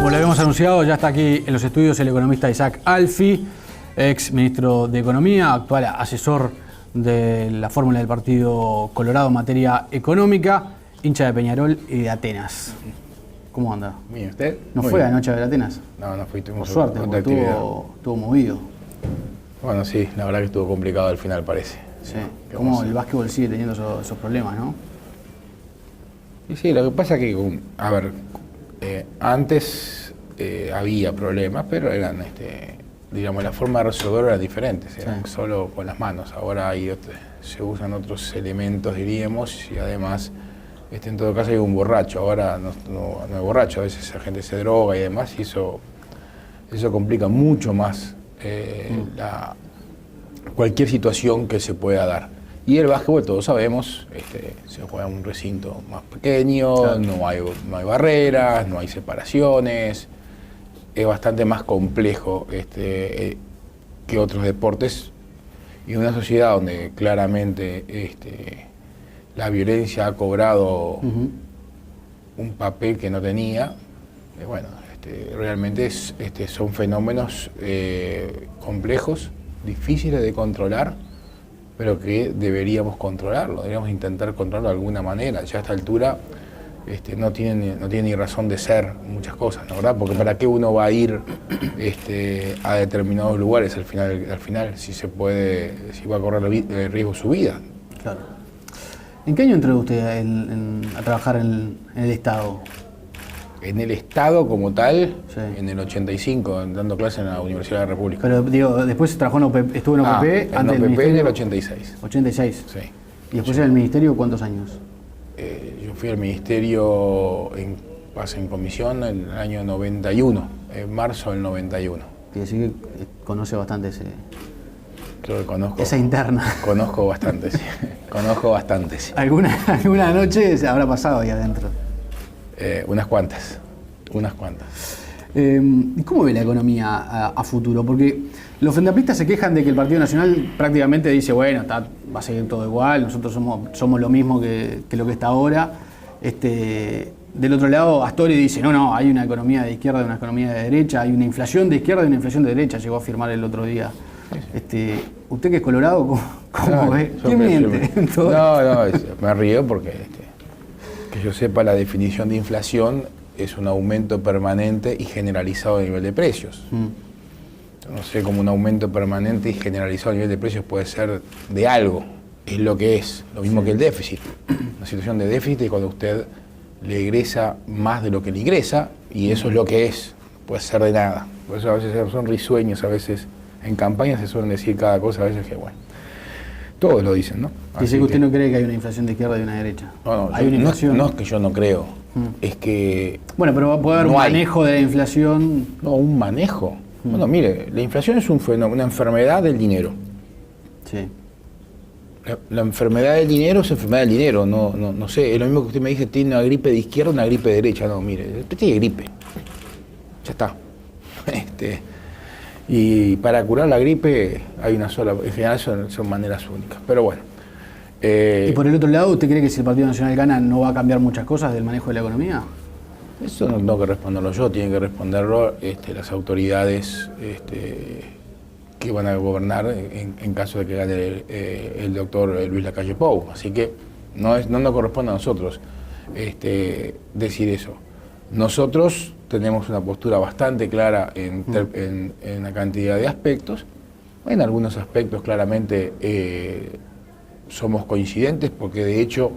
Como lo habíamos anunciado, ya está aquí en los estudios el economista Isaac Alfi, ex ministro de Economía, actual asesor de la fórmula del Partido Colorado en materia económica, hincha de Peñarol y de Atenas. ¿Cómo anda? Bien, ¿usted? ¿No Muy fue bien. anoche a ver Atenas? No fui. Por suerte, porque estuvo movido. Bueno, sí, la verdad que estuvo complicado al final, parece. Sí. Como el básquetbol sigue teniendo esos problemas, ¿no? Y sí, lo que pasa es que, antes había problemas, pero eran, digamos, la forma de resolverlo era diferente, eran solo con las manos. Ahora se usan otros elementos, diríamos, y además, en todo caso hay un borracho. Ahora no hay borracho, a veces la gente se droga y demás, y eso complica mucho más cualquier situación que se pueda dar. Y el básquetbol, todos sabemos, se juega en un recinto más pequeño, claro. no hay barreras, no hay separaciones, es bastante más complejo que otros deportes, y en una sociedad donde claramente la violencia ha cobrado un papel que no tenía, realmente son fenómenos complejos, difíciles de controlar, pero que deberíamos controlarlo, deberíamos intentar controlarlo de alguna manera. Ya a esta altura no tiene ni razón de ser muchas cosas, ¿no? ¿Verdad? Porque ¿para qué uno va a ir a determinados lugares al final si va a correr el riesgo su vida? Claro. ¿En qué año entró usted a trabajar en el Estado? En el Estado como tal, sí. En el 85, dando clases en la Universidad de la República. Pero digo, después trabajó estuvo en OPP, en OPP en el 86. 86. Sí. ¿Y después en el Ministerio cuántos años? Yo fui al Ministerio en comisión en el año 91, en marzo del 91. Quiere decir que conoce bastante Creo que conozco. Esa interna. Conozco bastante, sí. Conozco bastante, sí. ¿Alguna noche se habrá pasado ahí adentro? Unas cuantas. ¿Y cómo ve la economía a futuro? Porque los frendamplistas se quejan de que el Partido Nacional prácticamente dice, bueno, va a seguir todo igual, nosotros somos lo mismo que lo que está ahora. Del otro lado, Astori dice, no, hay una economía de izquierda y una economía de derecha, hay una inflación de izquierda y una inflación de derecha, llegó a afirmar el otro día. ¿Usted que es colorado, cómo ve? ¿Quién miente? No, me río porque que yo sepa, la definición de inflación es un aumento permanente y generalizado a nivel de precios. No sé cómo un aumento permanente y generalizado a nivel de precios puede ser de algo, es lo que es, lo mismo que el déficit. Una situación de déficit es cuando usted le egresa más de lo que le ingresa, y eso es lo que es, puede ser de nada. Por eso a veces son risueños, a veces en campaña se suelen decir cada cosa, a veces que bueno. Todos lo dicen, ¿no? Dice que usted no cree que hay una inflación de izquierda y una derecha. No, hay una inflación. No es que yo no creo, es que... Bueno, pero puede haber un manejo de la inflación. No, un manejo. Bueno, mire, la inflación es un fenómeno, una enfermedad del dinero. Sí. La enfermedad del dinero es enfermedad del dinero, no sé, es lo mismo que usted me dice, tiene una gripe de izquierda, una gripe de derecha. No, mire, usted tiene gripe. Ya está. Y para curar la gripe hay una sola, en general son maneras únicas, pero bueno. ¿Y por el otro lado, usted cree que si el Partido Nacional gana no va a cambiar muchas cosas del manejo de la economía? Eso no tengo que responderlo yo, tienen que responderlo las autoridades que van a gobernar en caso de que gane el doctor Luis Lacalle Pou. Así que no nos corresponde a nosotros decir eso. Nosotros tenemos una postura bastante clara en la cantidad de aspectos. En algunos aspectos claramente somos coincidentes, porque de hecho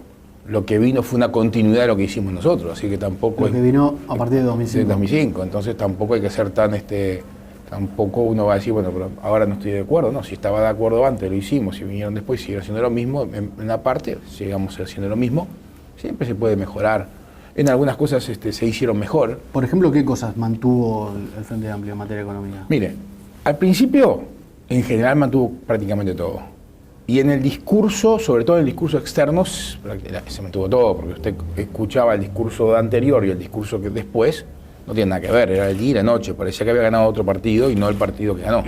lo que vino fue una continuidad de lo que hicimos nosotros, así que tampoco... Lo que vino a partir de 2005. De 2005, entonces tampoco hay que ser tan... tampoco uno va a decir, bueno, pero ahora no estoy de acuerdo, no, si estaba de acuerdo antes lo hicimos, si vinieron después siguieron haciendo lo mismo, en una parte sigamos haciendo lo mismo, siempre se puede mejorar. En algunas cosas se hicieron mejor. Por ejemplo, ¿qué cosas mantuvo el Frente Amplio en materia de economía? Mire, al principio, en general mantuvo prácticamente todo. Y en el discurso, sobre todo en el discurso externo, se mantuvo todo, porque usted escuchaba el discurso anterior y el discurso que después, no tiene nada que ver, era el día y la noche, parecía que había ganado otro partido y no el partido que ganó.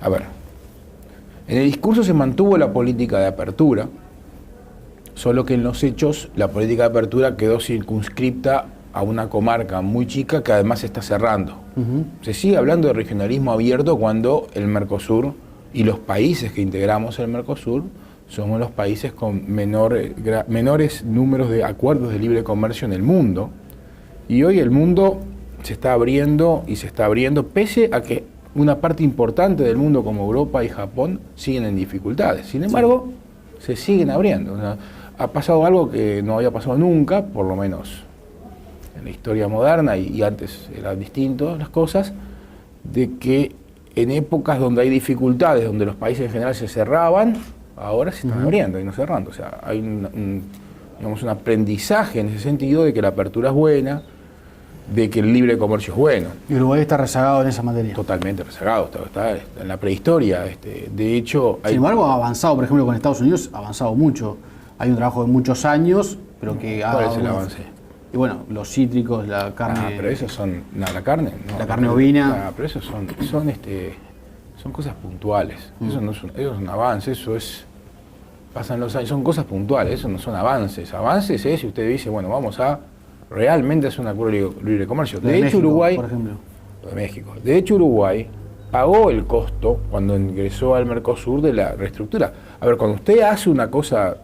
A ver, en el discurso se mantuvo la política de apertura, solo que en los hechos la política de apertura quedó circunscripta a una comarca muy chica que además se está cerrando. Se sigue hablando de regionalismo abierto cuando el Mercosur y los países que integramos el Mercosur somos los países con menores números de acuerdos de libre comercio en el mundo. Y hoy el mundo se está abriendo y se está abriendo pese a que una parte importante del mundo como Europa y Japón siguen en dificultades. Sin embargo, se siguen abriendo. O sea, ha pasado algo que no había pasado nunca, por lo menos en la historia moderna, y antes eran distintas las cosas, de que en épocas donde hay dificultades, donde los países en general se cerraban, ahora se están abriendo y no cerrando. O sea, hay un aprendizaje en ese sentido de que la apertura es buena, de que el libre comercio es bueno. ¿Y Uruguay está rezagado en esa materia? Totalmente rezagado, está en la prehistoria. De hecho... Sin embargo, ha avanzado, por ejemplo, con Estados Unidos, ha avanzado mucho. Hay un trabajo de muchos años, pero que ha... ¿Cuál es el avance? Y bueno, los cítricos, la carne... pero esos son... No, la carne... No, la carne ovina... pero esos son cosas puntuales. Eso no es un avance, eso es... Pasan los años, son cosas puntuales, eso no son avances. Avances es si usted dice, bueno, vamos a realmente hacer un acuerdo de libre comercio. De hecho, México, Uruguay... por ejemplo. De México. De hecho, Uruguay pagó el costo cuando ingresó al Mercosur de la reestructura. A ver, cuando usted hace una cosa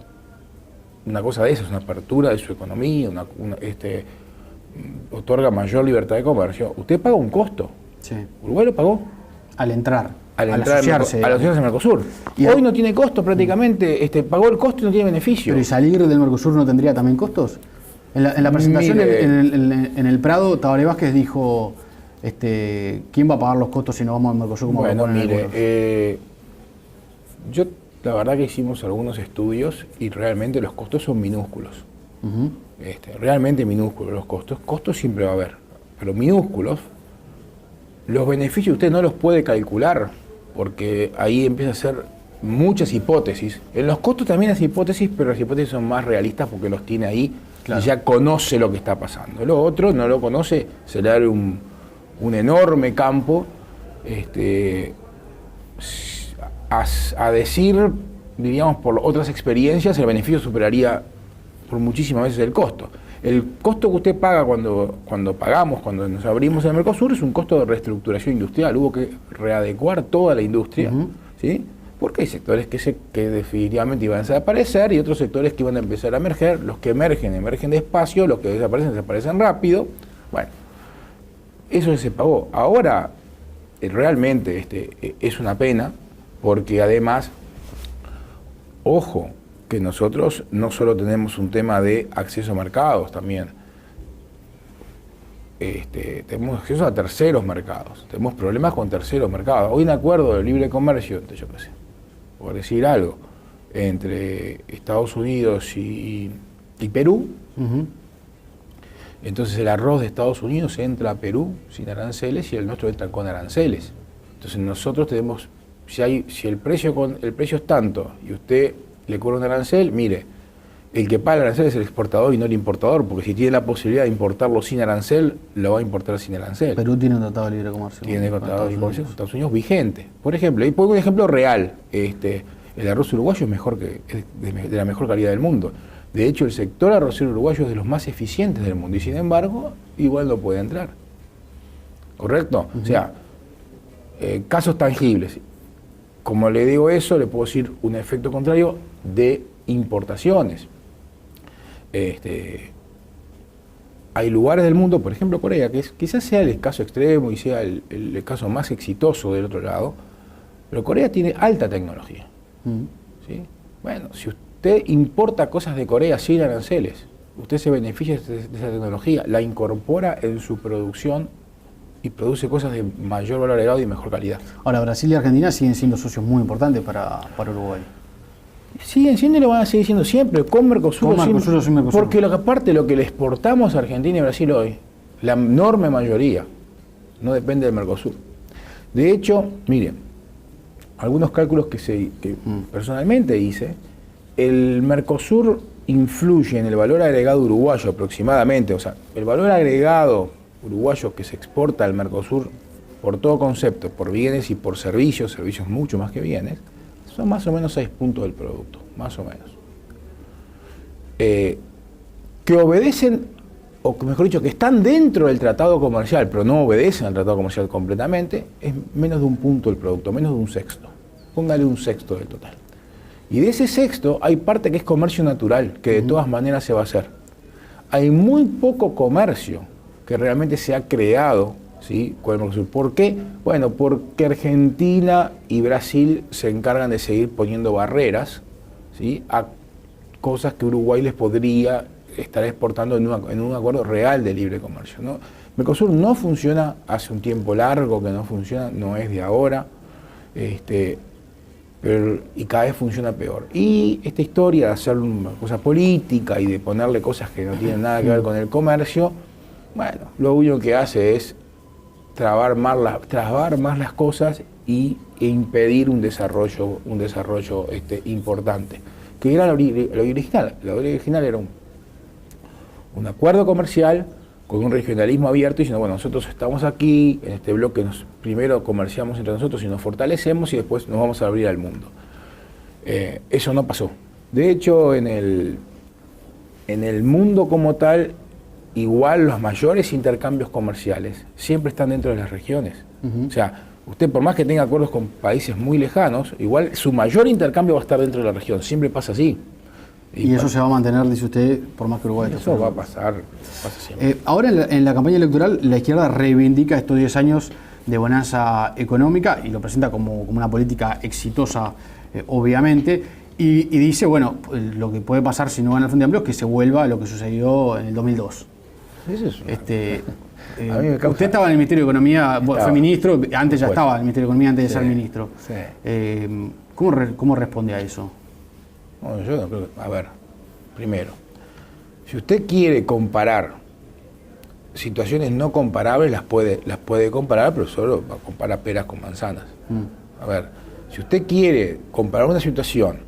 de esas, una apertura de su economía, otorga mayor libertad de comercio, usted paga un costo. Sí. Uruguay lo pagó. Al entrar Asociarse al Mercosur. Y hoy no tiene costo prácticamente, pagó el costo y no tiene beneficio. ¿Pero y salir del Mercosur no tendría también costos? En la presentación en el Prado, Tabaré Vázquez dijo, ¿quién va a pagar los costos si no vamos al Mercosur? Bueno, mire, yo la verdad que hicimos algunos estudios y realmente los costos son minúsculos. Realmente minúsculos los costos. Costos siempre va a haber, pero minúsculos. Los beneficios usted no los puede calcular porque ahí empieza a ser muchas hipótesis. En los costos también hay hipótesis, pero las hipótesis son más realistas porque los tiene ahí. Claro. Y ya conoce lo que está pasando. Lo otro no lo conoce, se le abre un enorme campo a decir, diríamos, por otras experiencias, el beneficio superaría por muchísimas veces el costo. El costo que usted paga cuando nos abrimos el Mercosur es un costo de reestructuración industrial. Hubo que readecuar toda la industria, ¿sí? Porque hay sectores que definitivamente iban a desaparecer y otros sectores que iban a empezar a emerger. Los que emergen despacio, los que desaparecen rápido. Bueno, eso se pagó. Ahora, realmente es una pena, porque además, ojo, que nosotros no solo tenemos un tema de acceso a mercados también, tenemos acceso a terceros mercados, tenemos problemas con terceros mercados. Hoy un acuerdo de libre comercio, yo qué sé, por decir algo, entre Estados Unidos y Perú, entonces el arroz de Estados Unidos entra a Perú sin aranceles y el nuestro entra con aranceles. Entonces nosotros tenemos, si el precio es tanto y usted le cobra un arancel, mire, el que paga el arancel es el exportador y no el importador, porque si tiene la posibilidad de importarlo sin arancel, lo va a importar sin arancel. Perú tiene un tratado de libre comercio. Tiene un tratado de libre comercio con Estados Unidos vigente. Por ejemplo, y pongo un ejemplo real, el arroz uruguayo es de la mejor calidad del mundo. De hecho, el sector arrocero uruguayo es de los más eficientes del mundo y sin embargo, igual no puede entrar. ¿Correcto? O sea, casos tangibles. Como le digo eso, le puedo decir un efecto contrario de importaciones. Hay lugares del mundo, por ejemplo Corea, que quizás sea el caso extremo y sea el caso más exitoso del otro lado, pero Corea tiene alta tecnología. ¿Sí? Bueno, si usted importa cosas de Corea sin aranceles, usted se beneficia de esa tecnología, la incorpora en su producción y produce cosas de mayor valor agregado y de mejor calidad. Ahora, Brasil y Argentina siguen siendo socios muy importantes para Uruguay. Siguen siendo y lo van a seguir siendo siempre, con Mercosur, sin Mercosur. Porque aparte lo que le exportamos a Argentina y Brasil hoy, la enorme mayoría, no depende del Mercosur. De hecho, miren, algunos cálculos que personalmente hice, el Mercosur influye en el valor agregado uruguayo aproximadamente, o sea, el valor agregado uruguayo que se exporta al Mercosur por todo concepto, por bienes y por servicios mucho más que bienes, son más o menos 6 puntos del producto, más o menos. Que obedecen o mejor dicho, que están dentro del tratado comercial, pero no obedecen al tratado comercial completamente, es menos de un punto el producto, menos de un sexto. Póngale un sexto del total. Y de ese sexto hay parte que es comercio natural, que de todas maneras se va a hacer. Hay muy poco comercio que realmente se ha creado, ¿sí?, con el Mercosur. ¿Por qué? Bueno, porque Argentina y Brasil se encargan de seguir poniendo barreras, ¿sí?, a cosas que Uruguay les podría estar exportando en un acuerdo real de libre comercio, ¿no? Mercosur no funciona, hace un tiempo largo que no funciona, no es de ahora, y cada vez funciona peor. Y esta historia de hacer una cosa política y de ponerle cosas que no tienen nada que ver con el comercio, bueno, lo único que hace es trabar más las cosas e impedir un desarrollo importante. Que era lo original. Lo original era un acuerdo comercial con un regionalismo abierto, diciendo, bueno, nosotros estamos aquí, en este bloque primero comerciamos entre nosotros y nos fortalecemos y después nos vamos a abrir al mundo. Eso no pasó. De hecho, en el mundo como tal, igual los mayores intercambios comerciales siempre están dentro de las regiones. O sea, usted por más que tenga acuerdos con países muy lejanos, igual su mayor intercambio va a estar dentro de la región, siempre pasa así. Y eso se va a mantener, dice usted, por más que Uruguay... Eso va a pasar, pasa siempre. Ahora en la campaña electoral la izquierda reivindica estos 10 años de bonanza económica y lo presenta como una política exitosa, obviamente, y dice, bueno, lo que puede pasar si no gana el Frente Amplio es que se vuelva a lo que sucedió en el 2002. Eso es a mí me causa... Usted estaba en el Ministerio de Economía, fue ministro, antes ya estaba en el Ministerio de Economía antes de ser ministro. Sí. ¿Cómo responde a eso? Bueno, yo no creo que... A ver, primero, si usted quiere comparar situaciones no comparables, las puede comparar, pero solo compara peras con manzanas. A ver, si usted quiere comparar una situación,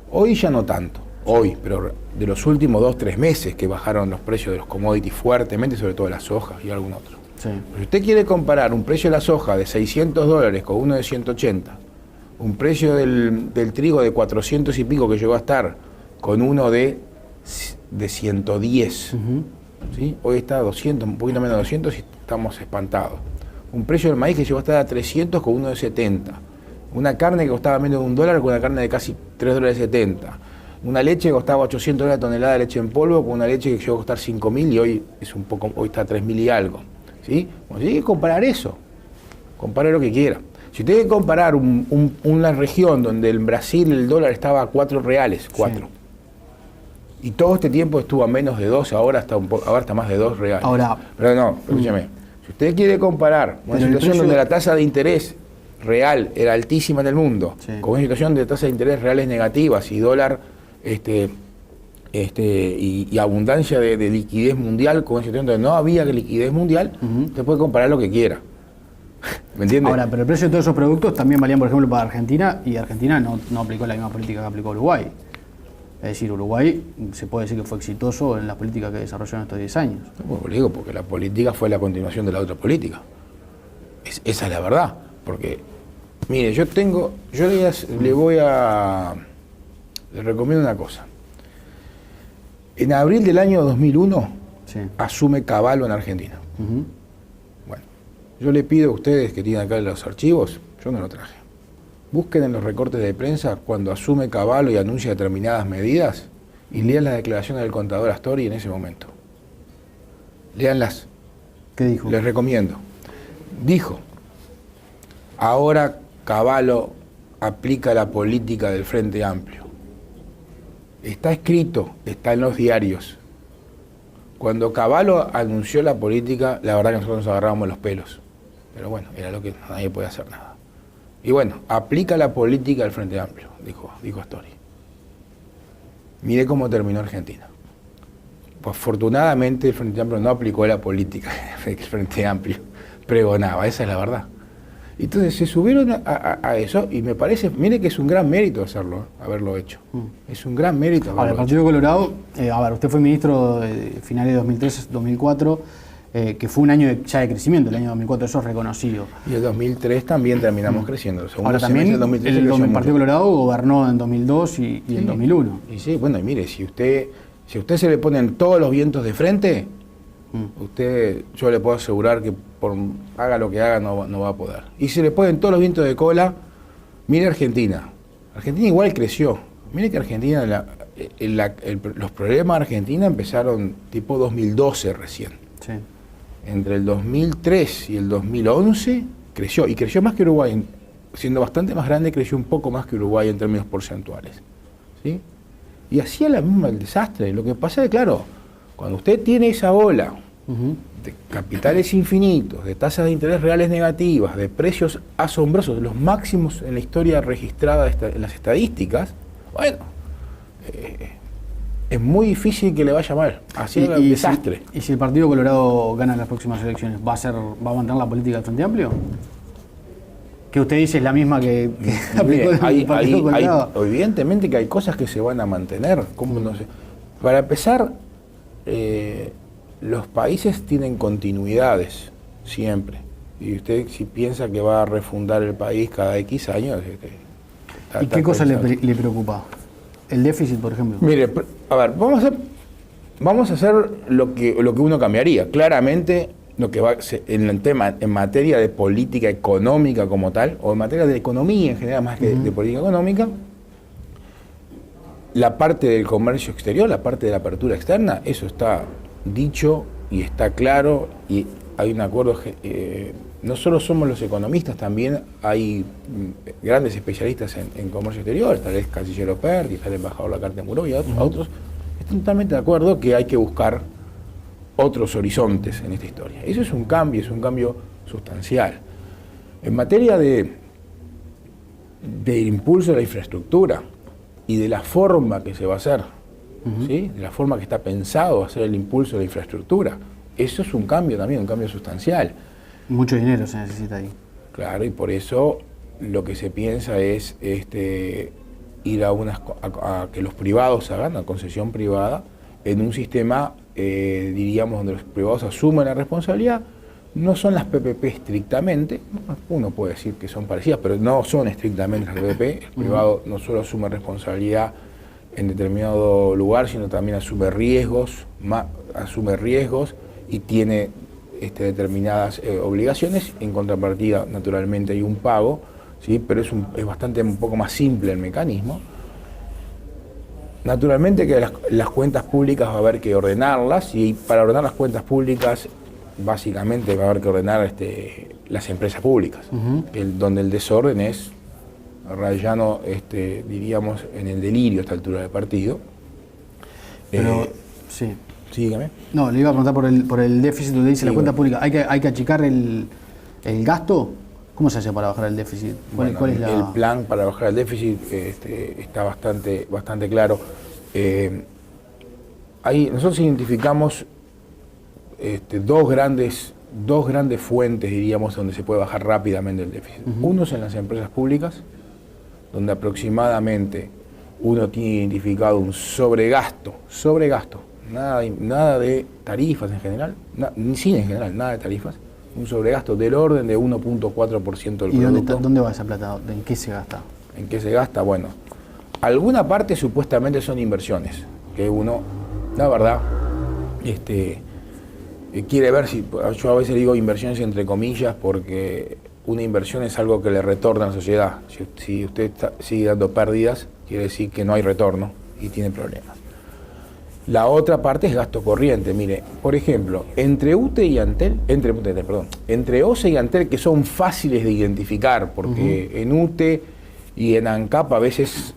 hoy ya no tanto, hoy, pero de los últimos 2-3 meses que bajaron los precios de los commodities fuertemente, sobre todo las sojas y algún otro. Sí. Pero si usted quiere comparar un precio de la soja de $600 con uno de 180, un precio del trigo de 400 y pico que llegó a estar con uno de 110, ¿sí? Hoy está a 200, un poquito menos de 200 y estamos espantados. Un precio del maíz que llegó a estar a 300 con uno de 70. Una carne que costaba menos de $1 con una carne de casi $3.70. Una leche que costaba $800 la tonelada de leche en polvo con una leche que llegó a costar 5.000 y hoy está a 3.000 y algo, ¿sí? Bueno, tiene que comparar eso. Compare lo que quiera. Si usted quiere comparar una región donde en Brasil el dólar estaba a 4 reales, 4, sí, y todo este tiempo estuvo a menos de 2, ahora está más de 2 reales. Ahora, pero no, escúchame, si usted quiere comparar una situación donde la tasa de interés real era altísima en el mundo, sí, con una situación de tasas de interés reales negativas y dólar y abundancia de liquidez mundial, con una situación donde no había liquidez mundial, usted puede comparar lo que quiera. ¿Me entiende? Ahora, pero el precio de todos esos productos también valían, por ejemplo, para Argentina, y Argentina no aplicó la misma política que aplicó Uruguay. Es decir, Uruguay se puede decir que fue exitoso en las políticas que desarrolló en estos 10 años. Bueno, le digo, porque la política fue la continuación de la otra política. Esa es la verdad. Porque, mire, le recomiendo una cosa. En abril del año 2001, sí, asume Cavallo en Argentina. Bueno, yo le pido a ustedes que tienen acá los archivos, yo no lo traje. Busquen en los recortes de prensa cuando asume Cavallo y anuncia determinadas medidas y lean las declaraciones del contador Astori en ese momento. Léanlas. ¿Qué dijo? Les recomiendo. Dijo, ahora Cavallo aplica la política del Frente Amplio. Está escrito, está en los diarios. Cuando Cavallo anunció la política, la verdad que nosotros nos agarrábamos los pelos. Pero bueno, era lo que nadie puede hacer nada. Y bueno, aplica la política del Frente Amplio, dijo Astori. Mire cómo terminó Argentina. Pues afortunadamente el Frente Amplio no aplicó la política que el Frente Amplio pregonaba, esa es la verdad. Entonces se subieron a eso y me parece, mire que es un gran mérito haberlo hecho. Es un gran mérito haberlo hecho. El Partido Colorado, usted fue ministro de finales de 2003-2004, que fue un año ya de crecimiento, el año 2004, eso es reconocido. Y el 2003 también terminamos creciendo. Ahora también el Partido Colorado gobernó en 2002 y en 2001. Y sí, bueno, y mire, si usted se le ponen todos los vientos de frente, Usted, yo le puedo asegurar que haga lo que haga no va a poder. Y se le ponen todos los vientos de cola. Mire Argentina. Argentina igual creció. Mire que Argentina, los problemas de Argentina empezaron tipo 2012 recién. Sí. Entre el 2003 y el 2011 creció, y creció más que Uruguay. Siendo bastante más grande, creció un poco más que Uruguay en términos porcentuales. ¿Sí? Y hacía la misma el desastre. Lo que pasa es que, claro, cuando usted tiene esa ola de capitales infinitos, de tasas de interés reales negativas, de precios asombrosos, los máximos en la historia registrada en las estadísticas, bueno, es muy difícil que le vaya mal. Así es el desastre. ¿Y si el Partido Colorado gana las próximas elecciones, va a mantener la política del Frente Amplio? Que usted dice es la misma que mire, hay, evidentemente que hay cosas que se van a mantener. ¿Cómo no sé? Para empezar, los países tienen continuidades siempre. Y usted si piensa que va a refundar el país cada X años... ¿Y qué cosa le preocupa? ¿El déficit, por ejemplo? Mire, a ver, vamos a hacer lo que uno cambiaría. Claramente, lo que va en el tema, en materia de política económica como tal, o en materia de economía en general, más que de política económica, la parte del comercio exterior, la parte de la apertura externa, eso está dicho y está claro, y hay un acuerdo. No solo somos los economistas, también hay grandes especialistas en comercio exterior, está el canciller Operti, está el embajador Lacarte Muró y otros están totalmente de acuerdo que hay que buscar otros horizontes en esta historia. Eso es un cambio sustancial. En materia de impulso de la infraestructura y de la forma que se va a hacer, ¿sí? De la forma que está pensado hacer el impulso de la infraestructura, eso es un cambio también, un cambio sustancial. Mucho dinero se necesita ahí. Claro, y por eso lo que se piensa es ir a que los privados hagan una concesión privada en un sistema, diríamos, donde los privados asumen la responsabilidad. No son las PPP estrictamente, uno puede decir que son parecidas, pero no son estrictamente las PPP. El privado no solo asume responsabilidad en determinado lugar, sino también asume riesgos y tiene determinadas obligaciones. En contrapartida, naturalmente, hay un pago, ¿sí? Pero es un poco más simple el mecanismo. Naturalmente que las cuentas públicas va a haber que ordenarlas, y para ordenar las cuentas públicas, básicamente va a haber que ordenar las empresas públicas, donde el desorden es rayano, diríamos, en el delirio a esta altura del partido. Pero, sí. Sí, dígame. No, le iba a preguntar por el déficit, donde dice la cuenta pública. ¿Hay que achicar el gasto? ¿Cómo se hace para bajar el déficit? ¿Cuál es el plan para bajar el déficit está bastante claro. Nosotros identificamos dos grandes fuentes, diríamos, donde se puede bajar rápidamente el déficit. Uno es en las empresas públicas, donde aproximadamente uno tiene identificado un sobregasto, nada de tarifas en general, ni sin en general, nada de tarifas, un sobregasto del orden de 1.4% del producto. ¿Y dónde va esa plata? ¿En qué se gasta? ¿En qué se gasta? Bueno, alguna parte supuestamente son inversiones, que uno, la verdad, quiere ver si, yo a veces digo inversiones entre comillas, porque una inversión es algo que le retorna a la sociedad. Si usted sigue dando pérdidas, quiere decir que no hay retorno y tiene problemas. La otra parte es gasto corriente. Mire, por ejemplo, entre OCE y Antel, que son fáciles de identificar, porque en UTE y en ANCAP a veces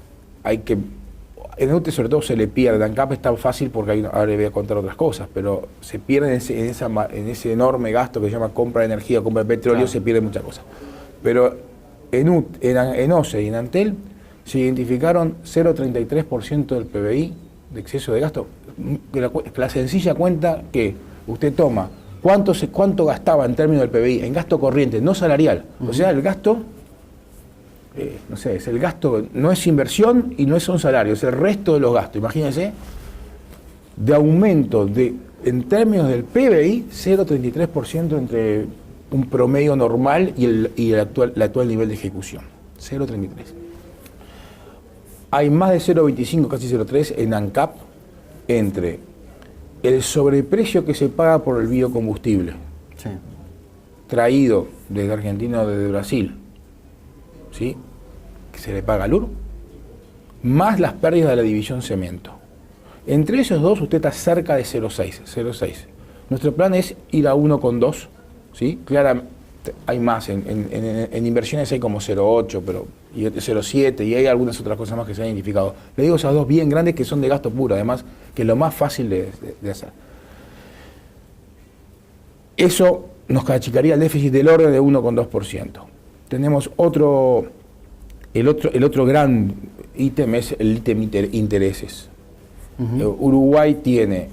en UTE sobre todo se le pierde. En ANCAP es tan fácil porque ahora le voy a contar otras cosas, pero se pierde en ese enorme gasto que se llama compra de energía, compra de petróleo, claro. Se pierde muchas cosas. Pero en OCE y en Antel se identificaron 0,33% del PBI de exceso de gasto. La sencilla cuenta que usted toma cuánto gastaba en términos del PBI en gasto corriente, no salarial. O sea, el gasto, es el gasto, no es inversión y no es un salario, es el resto de los gastos. Imagínense, de aumento en términos del PBI, 0,33% entre un promedio normal y el actual nivel de ejecución. 0,33. Hay más de 0,25, casi 0,3 en ANCAP entre el sobreprecio que se paga por el biocombustible, Sí. traído desde Argentina o desde Brasil, ¿sí? Que se le paga al UR, más las pérdidas de la división cemento. Entre esos dos usted está cerca de 0,6. Nuestro plan es ir a 1,2, ¿sí? Claramente hay más, en inversiones hay como 0,8, pero y 0,7 y hay algunas otras cosas más que se han identificado. Le digo esas dos bien grandes que son de gasto puro, además, que es lo más fácil de hacer. Eso nos achicaría el déficit del orden de 1,2%. Tenemos el otro gran ítem es el ítem intereses. Uruguay tiene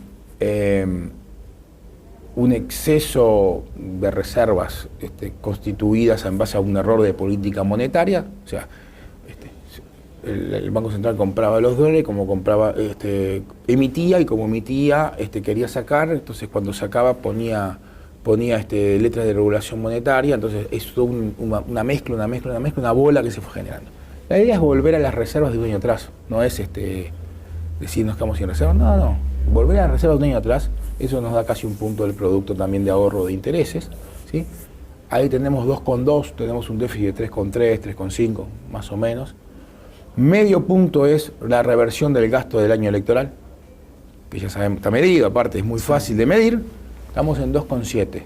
un exceso de reservas constituidas en base a un error de política monetaria, o sea, el Banco Central compraba los dólares, como compraba, emitía, y como emitía, quería sacar, entonces cuando sacaba ponía letras de regulación monetaria, entonces es toda una mezcla, una bola que se fue generando. La idea es volver a las reservas de un año atrás, no es decir nos quedamos sin reservas, no, volver a las reservas de un año atrás, eso nos da casi un punto del producto también de ahorro de intereses, ¿sí? Ahí tenemos 2,2, tenemos un déficit de 3,3, 3,5, más o menos. Medio punto es la reversión del gasto del año electoral, que ya sabemos, está medido, aparte es muy fácil de medir, estamos en 2,7.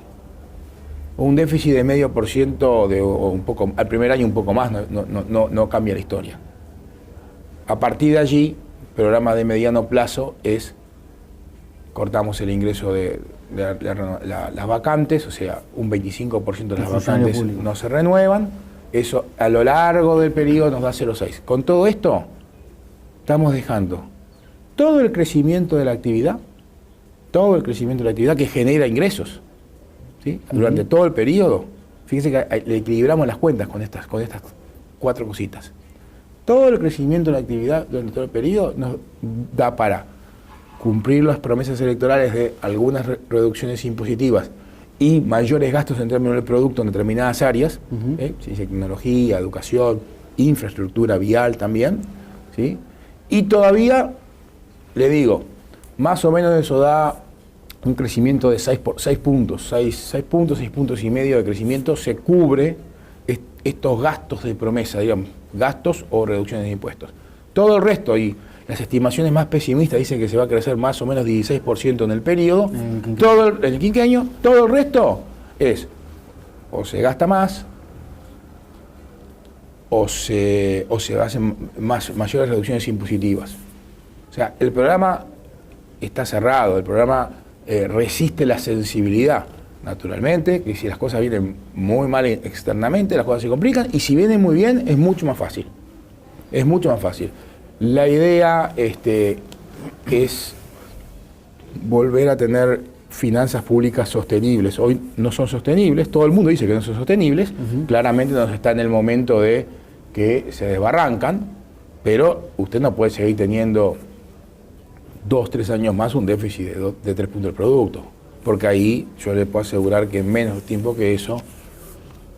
Un déficit de 0,5% o un poco, al primer año un poco más, no cambia la historia. A partir de allí, programa de mediano plazo es, cortamos el ingreso de las vacantes, o sea, un 25% de las vacantes no se renuevan, eso a lo largo del periodo nos da 0,6. Con todo esto, estamos dejando todo el crecimiento de la actividad que genera ingresos, ¿sí? Durante todo el periodo. Fíjense que le equilibramos las cuentas con estas 4 cositas. Todo el crecimiento de la actividad durante todo el periodo nos da para cumplir las promesas electorales de algunas reducciones impositivas y mayores gastos en términos de producto en determinadas áreas, ciencia y tecnología, educación, infraestructura vial también, ¿sí? Y todavía, le digo, más o menos eso da un crecimiento de 6 puntos, 6 puntos y medio de crecimiento, se cubre estos gastos de promesa, digamos, gastos o reducciones de impuestos. Todo el resto, y las estimaciones más pesimistas dicen que se va a crecer más o menos 16% en el periodo, en el quinquenio, todo el resto es, o se gasta más, o se hacen mayores reducciones impositivas. O sea, el programa está cerrado, el programa resiste la sensibilidad. Naturalmente, que si las cosas vienen muy mal externamente, las cosas se complican, y si vienen muy bien, es mucho más fácil. Es mucho más fácil. La idea es volver a tener finanzas públicas sostenibles. Hoy no son sostenibles, todo el mundo dice que no son sostenibles, claramente nos está en el momento de que se desbarrancan, pero usted no puede seguir teniendo 2, 3 años más un déficit de 3 puntos del producto, porque ahí yo le puedo asegurar que en menos tiempo que eso,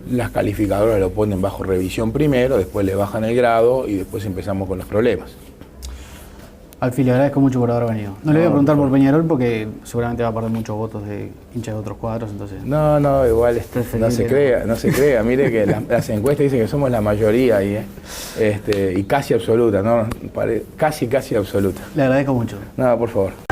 las calificadoras lo ponen bajo revisión primero, después le bajan el grado y después empezamos con los problemas. Alfie, le agradezco mucho por haber venido. No le voy a preguntar por Peñarol porque seguramente va a perder muchos votos de hinchas de otros cuadros, entonces... No, igual no se crea. Mire que las encuestas dicen que somos la mayoría ahí, y casi absoluta, ¿no? Casi absoluta. Le agradezco mucho. No, por favor.